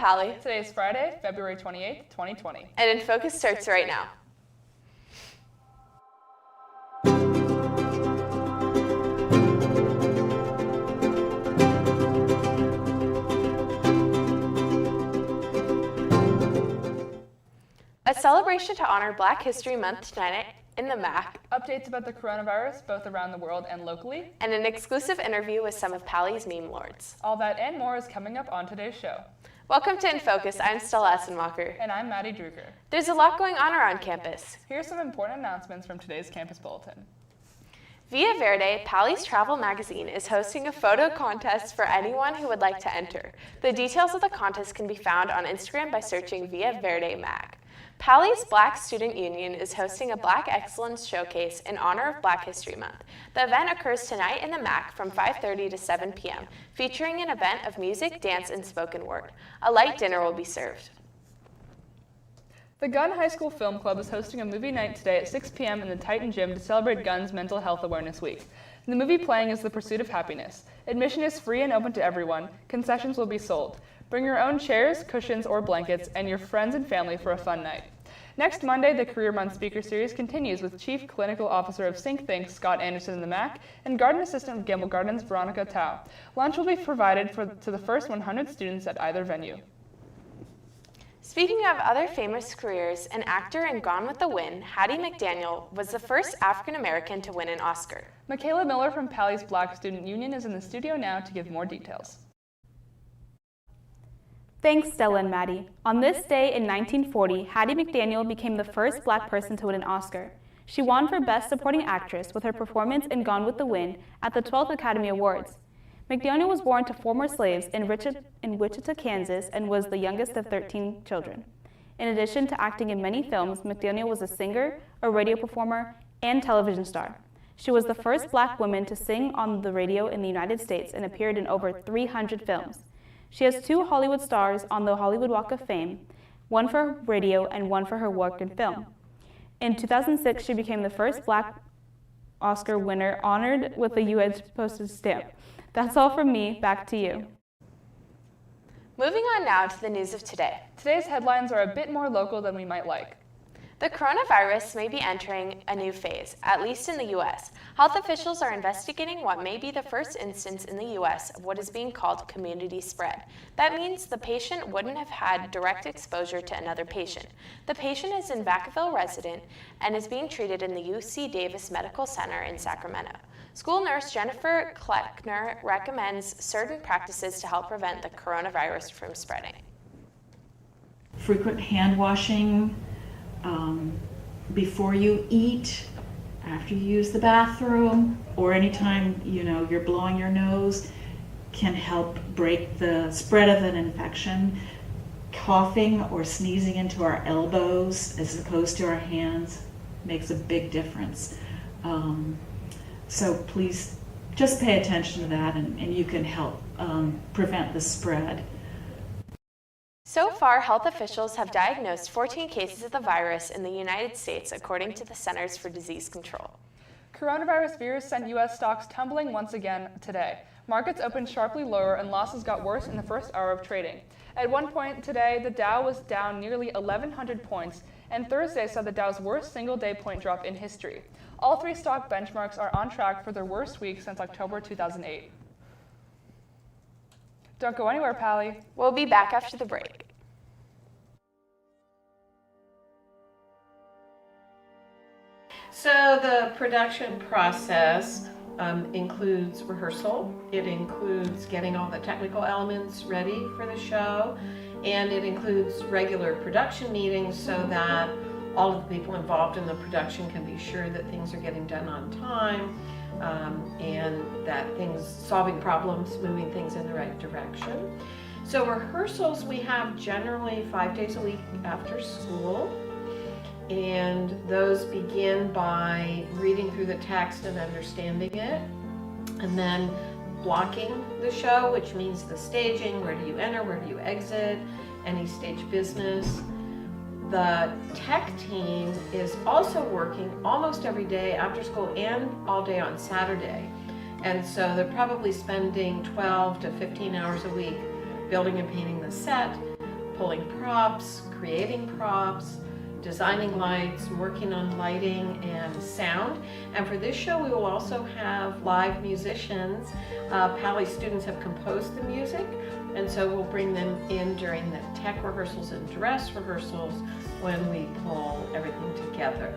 Pally. Today is Friday, February 28th, 2020. And InFocus starts right now. A celebration to honor Black History Month tonight in the MAC. Updates about the coronavirus, both around the world and locally. And an exclusive interview with some of Pally's meme lords. All that and more is coming up on today's show. Welcome to InFocus. I'm Stella Essenmacher. And I'm Maddie Drucker. There's a lot going on around campus. Here's some important announcements from today's campus bulletin. Via Verde, Pally's travel magazine is hosting a photo contest for anyone who would like to enter. The details of the contest can be found on Instagram by searching Via Verde Mag. Pally's Black Student Union is hosting a Black Excellence Showcase in honor of Black History Month. The event occurs tonight in the MAC from 5:30 to 7 p.m., featuring an event of music, dance, and spoken word. A light dinner will be served. The Gunn High School Film Club is hosting a movie night today at 6 p.m. in the Titan Gym to celebrate Gunn's Mental Health Awareness Week. The movie playing is The Pursuit of Happiness. Admission is free and open to everyone. Concessions will be sold. Bring your own chairs, cushions, or blankets, and your friends and family for a fun night. Next Monday, the Career Month Speaker Series continues with Chief Clinical Officer of SyncThink, Scott Anderson in the MAC, and Garden Assistant of Gamble Gardens, Veronica Tao. Lunch will be provided to the first 100 students at either venue. Speaking of other famous careers, an actor in Gone with the Wind, Hattie McDaniel, was the first African-American to win an Oscar. Michaela Miller from Pally's Black Student Union is in the studio now to give more details. Thanks, Stella and Maddie. On this day in 1940, Hattie McDaniel became the first Black person to win an Oscar. She won for Best Supporting Actress with her performance in Gone with the Wind at the 12th Academy Awards. McDaniel was born to former slaves in Wichita, Kansas, and was the youngest of 13 children. In addition to acting in many films, McDaniel was a singer, a radio performer, and television star. She was the first Black woman to sing on the radio in the United States and appeared in over 300 films. She has 2 Hollywood stars on the Hollywood Walk of Fame, one for radio and one for her work in film. In 2006, she became the first Black Oscar winner honored with a U.S. postage stamp. That's all from me. Back to you. Moving on now to the news of today. Today's headlines are a bit more local than we might like. The coronavirus may be entering a new phase, at least in the U.S. Health officials are investigating what may be the first instance in the U.S. of what is being called community spread. That means the patient wouldn't have had direct exposure to another patient. The patient is a Vacaville resident and is being treated in the UC Davis Medical Center in Sacramento. School nurse Jennifer Kleckner recommends certain practices to help prevent the coronavirus from spreading. Frequent hand washing, before you eat, after you use the bathroom, or anytime you're blowing your nose, can help break the spread of an infection. Coughing or sneezing into our elbows as opposed to our hands makes a big difference. So please just pay attention to that, and you can help prevent the spread. So far, health officials have diagnosed 14 cases of the virus in the United States, according to the Centers for Disease Control. Coronavirus fears sent U.S. stocks tumbling once again today. Markets opened sharply lower and losses got worse in the first hour of trading. At one point today, the Dow was down nearly 1,100 points, and Thursday saw the Dow's worst single-day point drop in history. All 3 stock benchmarks are on track for their worst week since October 2008. Don't go anywhere, Pally. We'll be back after the break. So the production process includes rehearsal. It includes getting all the technical elements ready for the show, and it includes regular production meetings so that all of the people involved in the production can be sure that things are getting done on time, and that solving problems, moving things in the right direction. So rehearsals we have generally 5 days a week after school, and those begin by reading through the text and understanding it, and then blocking the show, which means the staging, where do you enter, where do you exit, any stage business. The tech team is also working almost every day after school and all day on Saturday. And so they're probably spending 12 to 15 hours a week building and painting the set. pulling props, creating props, designing lights, working on lighting and sound. And for this show, we will also have live musicians. Pally students have composed the music, and so we'll bring them in during the tech rehearsals and dress rehearsals when we pull everything together.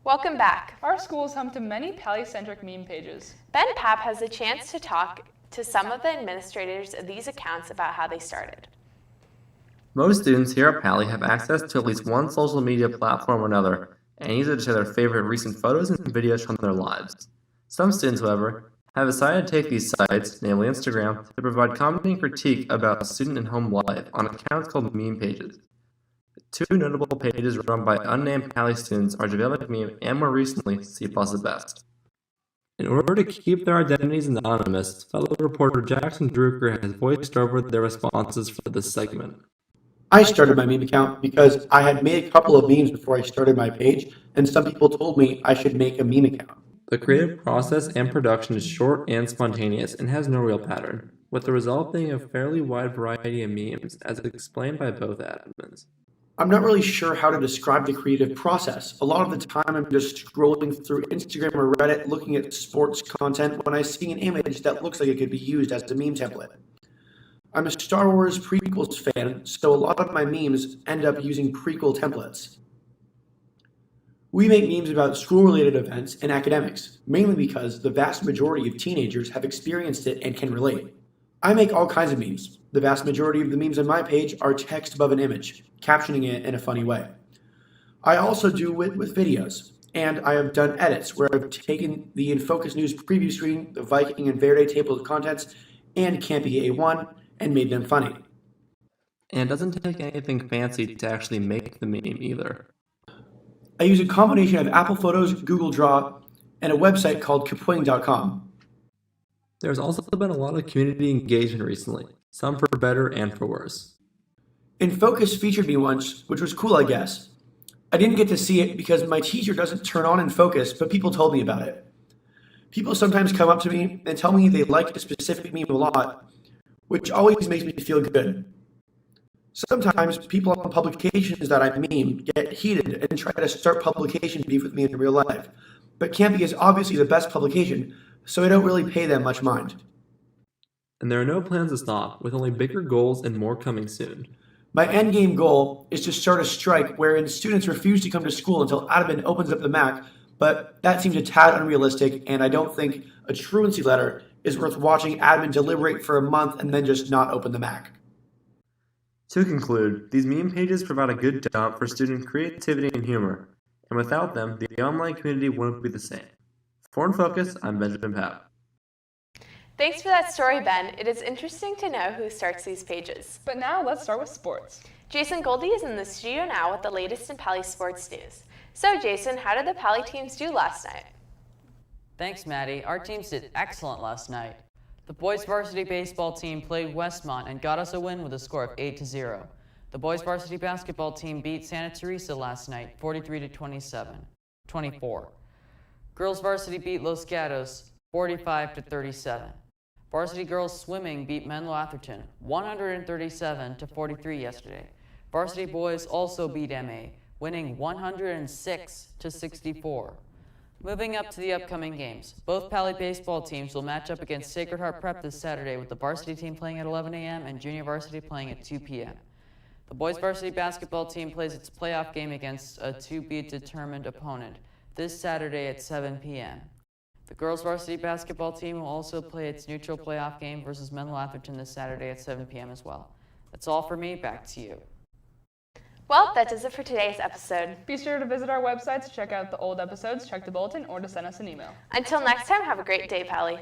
Welcome back. Our school is home to many Pally-centric meme pages. Ben Papp has a chance to talk to some of the administrators of these accounts about how they started. Most students here at Pally have access to at least one social media platform or another, and use it to share their favorite recent photos and videos from their lives. Some students, however, have decided to take these sites, namely Instagram, to provide comedy and critique about student and home life on accounts called meme pages. Two notable pages run by unnamed Pally students are Development Meme and, more recently, C+ the Best. In order to keep their identities anonymous, fellow reporter Jackson Drucker has voiced over their responses for this segment. I started my meme account because I had made a couple of memes before I started my page, and some people told me I should make a meme account. The creative process and production is short and spontaneous and has no real pattern, with the result being a fairly wide variety of memes, as explained by both admins. I'm not really sure how to describe the creative process. A lot of the time I'm just scrolling through Instagram or Reddit looking at sports content when I see an image that looks like it could be used as a meme template. I'm a Star Wars prequels fan, so a lot of my memes end up using prequel templates. We make memes about school-related events and academics, mainly because the vast majority of teenagers have experienced it and can relate. I make all kinds of memes. The vast majority of the memes on my page are text above an image, captioning it in a funny way. I also do it with videos, and I have done edits where I've taken the InFocus News preview screen, the Viking and Verde table of contents, and Campy A1, and made them funny. And it doesn't take anything fancy to actually make the meme either. I use a combination of Apple Photos, Google Draw, and a website called kapwing.com. There's also been a lot of community engagement recently, some for better and for worse. InFocus featured me once, which was cool, I guess. I didn't get to see it because my teacher doesn't turn on InFocus, but people told me about it. People sometimes come up to me and tell me they like a specific meme a lot, which always makes me feel good. Sometimes people on publications that I meme get heated and try to start publication beef with me in real life, but Campy is obviously the best publication, so I don't really pay them much mind. And there are no plans to stop, with only bigger goals and more coming soon. My endgame goal is to start a strike wherein students refuse to come to school until admin opens up the Mac, but that seems a tad unrealistic, and I don't think a truancy letter is worth watching admin deliberate for a month and then just not open the Mac. To conclude, these meme pages provide a good dump for student creativity and humor, and without them, the online community wouldn't be the same. For InFocus, I'm Benjamin Papp. Thanks for that story, Ben. It is interesting to know who starts these pages. But now let's start with sports. Jason Goldie is in the studio now with the latest in Pally sports news. So Jason, how did the Pally teams do last night? Thanks, Maddie. Our teams did excellent last night. The boys varsity baseball team played Westmont and got us a win with a score of 8-0. The boys varsity basketball team beat Santa Teresa last night, 43-24. Girls varsity beat Los Gatos, 45-37. Varsity girls swimming beat Menlo Atherton, 137-43 yesterday. Varsity boys also beat MA, winning 106-64. Moving up to the upcoming games, both Pally baseball teams will match up against Sacred Heart Prep this Saturday, with the varsity team playing at 11 a.m. and junior varsity playing at 2 p.m. The boys varsity basketball team plays its playoff game against a to-be-determined opponent this Saturday at 7 p.m. The girls varsity basketball team will also play its neutral playoff game versus Menlo Atherton this Saturday at 7 p.m. as well. That's all for me. Back to you. Well, that does it for today's episode. Be sure to visit our website to check out the old episodes, check the bulletin, or to send us an email. Until next time, have a great day, Pally.